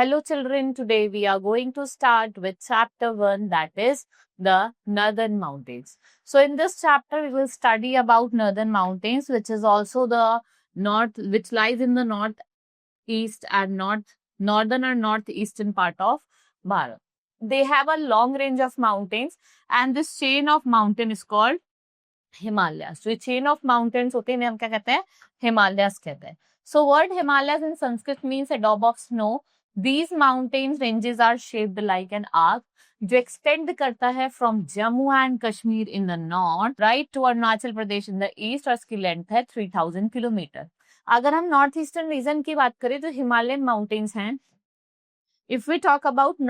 Hello children, today we are going to start with chapter 1, that is the Northern Mountains. So in this chapter we will study about Northern Mountains, which is also the which lies in the northeast and northern and northeastern part of Bharat. They have a long range of mountains and this chain of mountain is called Himalayas. So chain of mountains होते हैं हम क्या कहते हैं? Himalayas कहते हैं. So word Himalayas in Sanskrit means a daub of snow. These mountains ranges are shaped like an arc जो extend करता है from Jammu and Kashmir in the north right to Arunachal Pradesh in the east और इसकी length है 3000 kilometre. अगर हम north eastern reason की बात करें तो हिमालयन माउंटेन्स हैं. If we talk about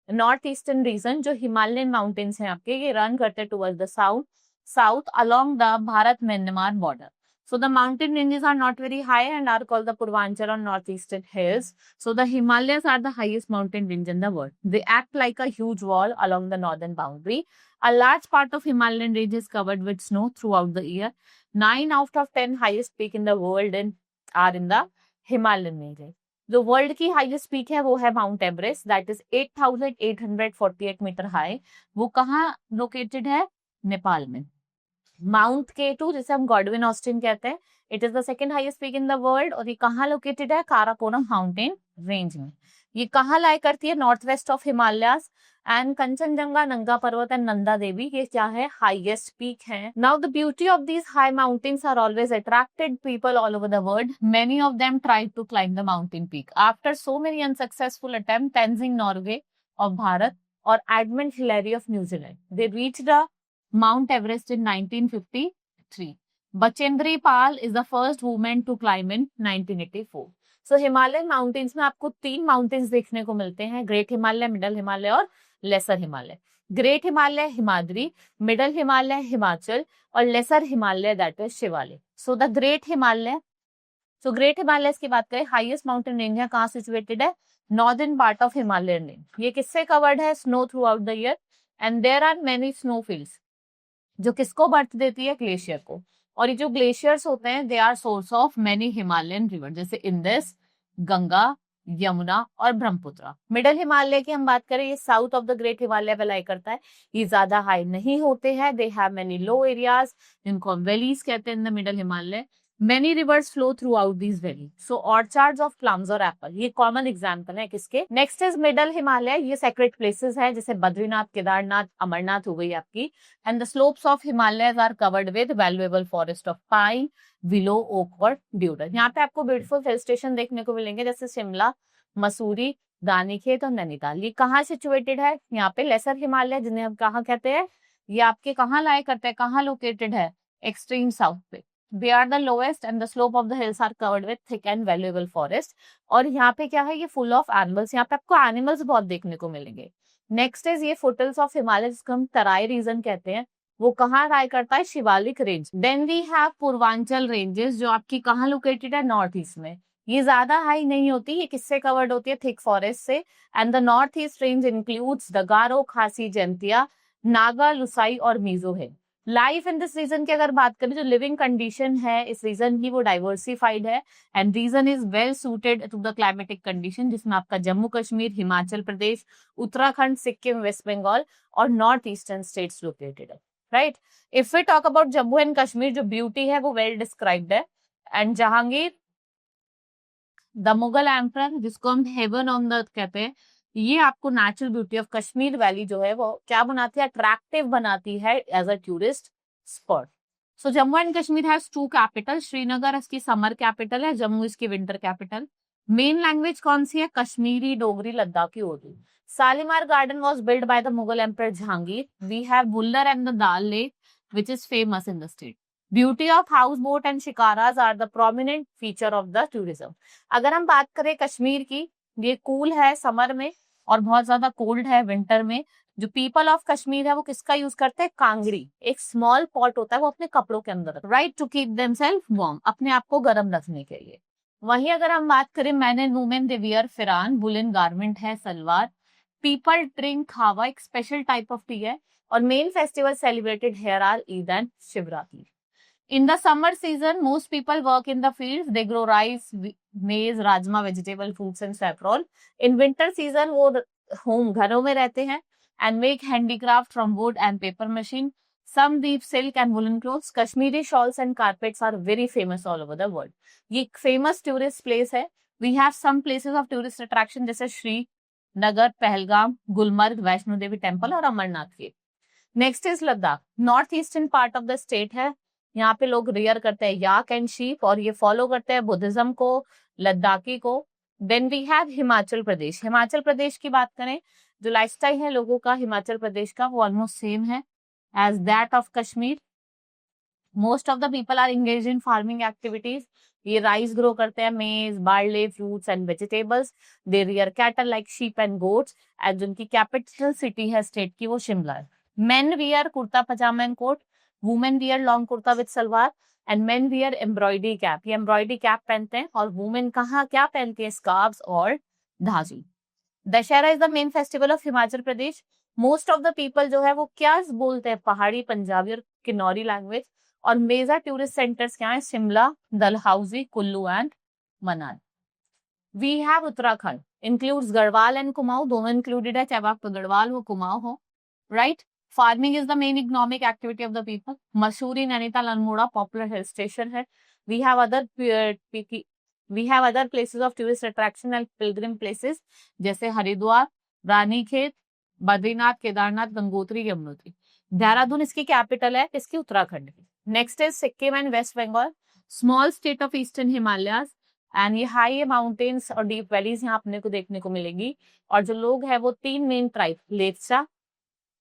north eastern region, जो हिमालयन माउंटेन्स हैं आपके, ये रन करते towards the south along the Bharat-Myanmar border. So the mountain ranges are not very high and are called the Purvanchal or northeastern hills. So the Himalayas are the highest mountain range in the world. They act like a huge wall along the northern boundary. A large part of Himalayan range is covered with snow throughout the year. 9 out of 10 highest peak in the world are in the Himalayan ranges. जो world की highest peak है वो है Mount Everest, that is 8,848 metre high. वो कहाँ located है? नेपाल में. Mount K2 जिसे हम गॉडविन ऑस्टिन कहते हैं, it is the second highest peak in the world और ये कहाँ लोकेटेड है? काराकोरम माउंटेन रेंज में. ये कहाँ लाई करती है? North west of Himalayas. And Kanchenjunga, Nanga Parbat and Nanda Devi, ये क्या है? हाईएस्ट पीक है. Now the beauty of these high mountains are always attracted people all over the world. Many of them tried to climb the mountain peak. After so many unsuccessful attempt, Tenzing Norgay of Bharat और Edmund Hillary of New Zealand, they reach the Mount Everest in 1953. Bachendri Pal is the first woman to climb in 1984. So Himalayan mountains में आपको 3 mountains देखने को मिलते हैं, great Himalaya, middle Himalaya और lesser Himalaya. Great Himalaya Himadri, middle Himalaya Himachal और lesser Himalaya that is Shivalik. So the great Himalaya, so great Himalaya की बात करें, हाईएस्ट माउंटेन रेंज है, कहाँ सिचुएटेड है? Northern part of Himalayan range. ये किससे कवर्ड है? Snow throughout the year and there are many snow fields, जो किसको बर्थ देती है? ग्लेशियर को. और ये जो ग्लेशियर्स होते हैं, they are source of many Himalayan river, जैसे इंदस, गंगा, यमुना और ब्रह्मपुत्र. मिडल हिमालय की हम बात करें, ये south of the great Himalaya पे लाई करता है. ये ज्यादा हाई नहीं होते हैं, they have many low areas जिनको हम वैलीज कहते हैं in the middle Himalaya. Many rivers flow throughout these valleys. So orchards of plums or apple, ये कॉमन एग्जाम्पल है किसके? Next is middle Himalaya. ये सेक्रेट प्लेसेस है, जैसे बद्रीनाथ, केदारनाथ, अमरनाथ हो गई आपकी. And the slopes of Himalaya are covered with valuable forest of pine, willow, oak और ड्यूरन. यहाँ पे आपको ब्यूटीफुल हिल स्टेशन देखने को मिलेंगे, जैसे शिमला, मसूरी, रानीखेत और नैनीताल. ये कहाँ सिचुएटेड है? यहाँ पे लेसर हिमालय, जिन्हें हम कहाँ कहते हैं? ये आपके कहाँ लाया करते हैं, कहाँ लोकेटेड है? एक्सट्रीम साउथ पे. They are the lowest and the slope of the hills are covered with thick and valuable forest. और यहाँ पे क्या है? ये full of animals. यहाँ पे आपको animals बहुत देखने को मिलेंगे. नेक्स्ट इज ये फुटल्स ऑफ हिमालय, जिसको हम तराई रीजन कहते हैं, वो कहाँ राय करता है? Shivalik range. Then we have Purvanchal ranges, जो आपकी कहाँ लोकेटेड है? नॉर्थ ईस्ट में. ये ज्यादा हाई नहीं होती, ये किससे कवर्ड होती है? थिक फॉरेस्ट से. And the north east range includes the Garo, Khasi, Jaintia, Naga, Lushai और मीजो है. लाइफ इन दिस रीजन की अगर बात करें, जो लिविंग कंडीशन है इस रीजन की, वो डाइवर्सिफाइड है and region is well suited to the climatic condition, जिसमें आपका जम्मू कश्मीर, हिमाचल प्रदेश, उत्तराखंड, सिक्किम, वेस्ट बंगाल और नॉर्थ ईस्टर्न स्टेट्स लोकेटेड है. Right. If we talk about Jammu and Kashmir, जो ब्यूटी है वो वेल डिस्क्राइब्ड है. And Jahangir the Mughal emperor, जिसको हम हेवन ऑन द अर्थ कहते हैं, ये आपको natural beauty of Kashmir valley जो है वो क्या बनाती है? अट्रैक्टिव बनाती है as a tourist spot. So Jammu and Kashmir has 2 capital. Srinagar इसकी समर कैपिटल है, जम्मू इसकी विंटर कैपिटल. मेन लैंग्वेज कौन सी है? Kashmiri, Dogri, Ladakhi, Urdu. Shalimar garden was build by the Mughal emperor Jahangir. We have Wular and the Dal lake which is famous in the state. Beauty of house boat and shikaras are the prominent feature of the tourism. अगर हम बात करें कश्मीर की, ये cool है समर में और बहुत ज्यादा कोल्ड है विंटर में. जो पीपल ऑफ कश्मीर है वो किसका यूज करते हैं? कांगड़ी. एक स्मॉल पॉट होता है, वो अपने कपड़ों के अंदर, right, to keep themselves warm, अपने आप को गर्म रखने के लिए. वहीं अगर हम बात करें man and women, they wear pheran, woollen garment है, सलवार. पीपल ड्रिंक खावा, एक स्पेशल टाइप ऑफ टी है. और main festival celebrated here are Eid and Shivratri. In the summer season, most people work in the fields. They grow rice, मेज, rajma, vegetable, fruits and saffron. In winter season वो home घरों में रहते हैं and make handicraft from would and paper machine. Some weave silk and woolen clothes. Kashmiri shawls and carpets are very famous all over the world. ये famous tourist place है. We have some places of tourist attraction जैसे श्री नगर, Pahalgam, Gulmarg, Vaishno Devi temple और अमरनाथ के। Next is Ladakh, north eastern part of the state है। यहाँ पे लोग rear करते हैं याक एंड शीप और ये फॉलो करते हैं बुद्धिज्म को, लद्दाखी को। Then we have Himachal Pradesh. Himachal Pradesh की बात करें, जो लाइफस्टाइल है लोगों का हिमाचल प्रदेश का वो ऑलमोस्ट सेम है as that of Kashmir. Most of the people are engage in farming activities. ये राइस ग्रो करते हैं, maize, barley, fruits and vegetables. They rear cattle like sheep and goats and जिनकी कैपिटल सिटी है state की वो शिमला है। Men wear kurta pajama and coat, women wear long kurta with salwar and men wear embroidery cap. ये embroidery cap पहनते हैं और women कहाँ क्या पहनती है, स्कार्फ्स और धाजी। Dussehra is the main festival of Himachal Pradesh. Most of the people जो है वो क्या बोलते हैं, पहाड़ी, पंजाबी और किन्नौरी लैंग्वेज। और मेजर टूरिस्ट सेंटर्स क्या है, Shimla, Dalhousie, Kullu and Manali. We have Uttarakhand, includes Garhwal and Kumaon, दोनों इंक्लूडेड है, चाहे आप गढ़वाल हो कुमाऊं हो, right. Farming is the main economic activity of the people. Mussoorie, Nainital, Almora popular hill station है। We have other places of tourist attraction and pilgrim places जैसे हरिद्वार, रानीखेत, बद्रीनाथ, केदारनाथ, गंगोत्री, यमुनोत्री। देहरादून इसकी कैपिटल है, इसकी उत्तराखंड की। Next is Sikkim and West Bengal, small state of eastern Himalayas and ये high mountains और deep valleys यहाँ अपने को देखने को मिलेगी। और जो लोग हैं वो तीन मेन ट्राइब, लेप्चा,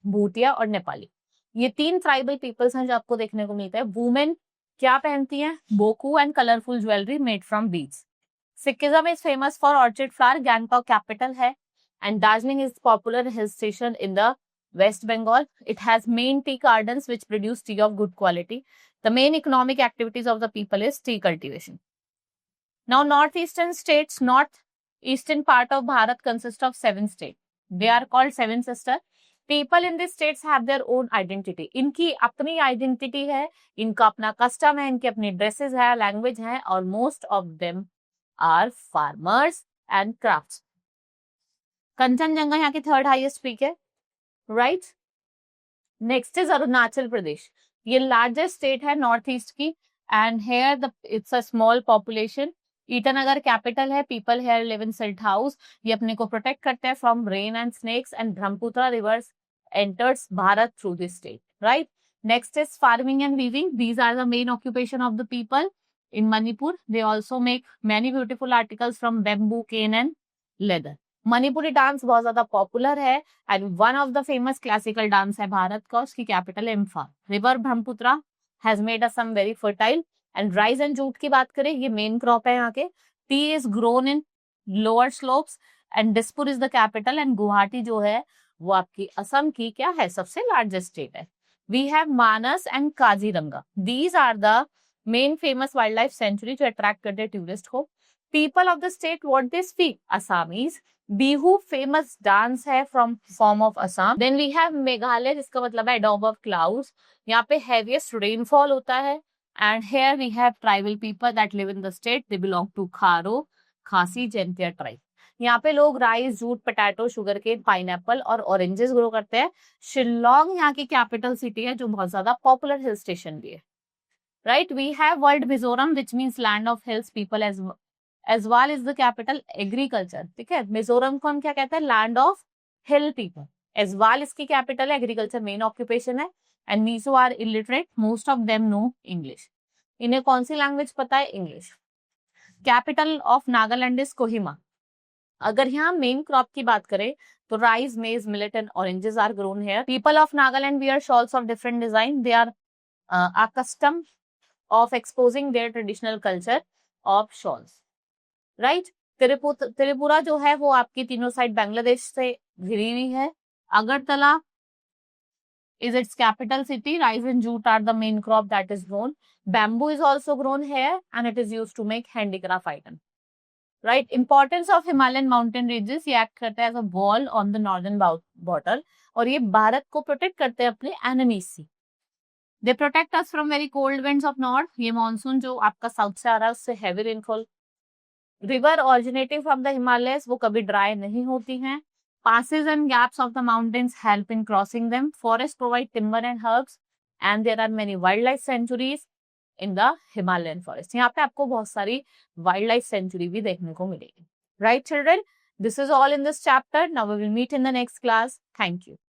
भूटिया और नेपाली, ये तीन ट्राइबल पीपल्स हैं जो आपको देखने को मिलता है। वुमेन क्या पहनती हैं, bakhu and colourful jewellery made from beads. सिक्किज्म is famous for orchid flower, Gangtok capital है and Darjeeling is popular hill station in the West Bengal. It has main tea gardens which produce tea of good quality. The main economic activities of the people is tea cultivation. Now, northeastern states, northeastern part of Bharat consists of 7 states. They are called 7 sister. People in these states have their own identity. इनकी अपनी identity है, इनका अपना custom है, इनके अपनी dresses है, language है और most of them are farmers and crafts. Kanchenjunga यहाँ की थर्ड हाईएस्ट पीक है, right. Next is Arunachal Pradesh, ये लार्जेस्ट स्टेट है नॉर्थ ईस्ट की and here it's a small population. Itanagar capital है, people here live in stilt house. ये अपने को प्रोटेक्ट करते हैं from rain and snakes and Brahmaputra rivers enters Bharat through this state, right. Next is farming and weaving, these are the main occupation of the people in Manipur. They also make many beautiful articles from bamboo, cane and leather. Manipuri dance बहुत ज्यादा popular है and one of the famous classical dance है भारत का, उसकी कैपिटल है Imphal. River Brahmaputra has made Assam very fertile and rice and jute की बात करें, ये मेन क्रॉप है यहाँ के। Tea is grown in lower slopes and Dispur is the capital and Guwahati जो है वो आपकी असम की क्या है, सबसे लार्जेस्ट स्टेट है। We have Manas and Kaziranga, these are the main famous wild life sanctuary जो अट्रैक्ट करते हैं टूरिस्ट को। People of the state what they speak, Assamese. Bihu famous dance है from form of Assam. Then we have Meghalaya जिसका मतलब है डॉम ऑफ क्लाउड्स, यहाँ पे हेवीएस्ट रेनफॉल होता है and here we have tribal people that live in the state, they belong to Garo, Khasi, Jaintia tribe. यहाँ पे लोग rice, jute, potato, sugar cane, pineapple और ऑरेंजेस ग्रो करते हैं। शिलोंग यहाँ की कैपिटल सिटी है जो बहुत ज्यादा पॉपुलर हिल स्टेशन भी है, right. We have world Mizoram which means land of hills people Aizawl is the capital, agriculture, ठीक है। मिजोरम को हम क्या कहते हैं, land of hill people. Aizawl इसकी कैपिटल है, एग्रीकल्चर मेन ऑक्यूपेशन है and Mizo are illiterate, most of them know English. इन्हें कौन सी लैंग्वेज पता है, English. Capital of Nagaland is Kohima. अगर यहाँ मेन क्रॉप की बात करें तो rice, maize, millet and oranges are grown here. People of Nagaland wear shawls of different design, they are accustomed of exposing their traditional culture of shawls, right? Tripura जो है वो आपकी तीनों साइड बांग्लादेश से घिरी हुई है। Agartala is its capital city. Rice and jute are the main crop that is grown. Bamboo is also grown here and it is used to make handicraft items. Right? Importance of Himalayan mountain ranges, ये act करता है as a wall on the northern border और ये भारत को protect करते हैं अपने enemies से. They protect us from very cold winds of north. ये मानसून जो आपका साउथ से आ रहा है उससे heavy rainfall river originating from the Himalayas, वो कभी ड्राई नहीं होती हैं। Passes and gaps of the mountains help in crossing them. Forests provide timber and herbs, and there are many wildlife sanctuaries in the Himalayan forest. यहाँ पे आपको बहुत सारी wildlife sanctuary भी देखने को मिलेगी. Right, children? This is all in this chapter. Now we will meet in the next class. Thank you.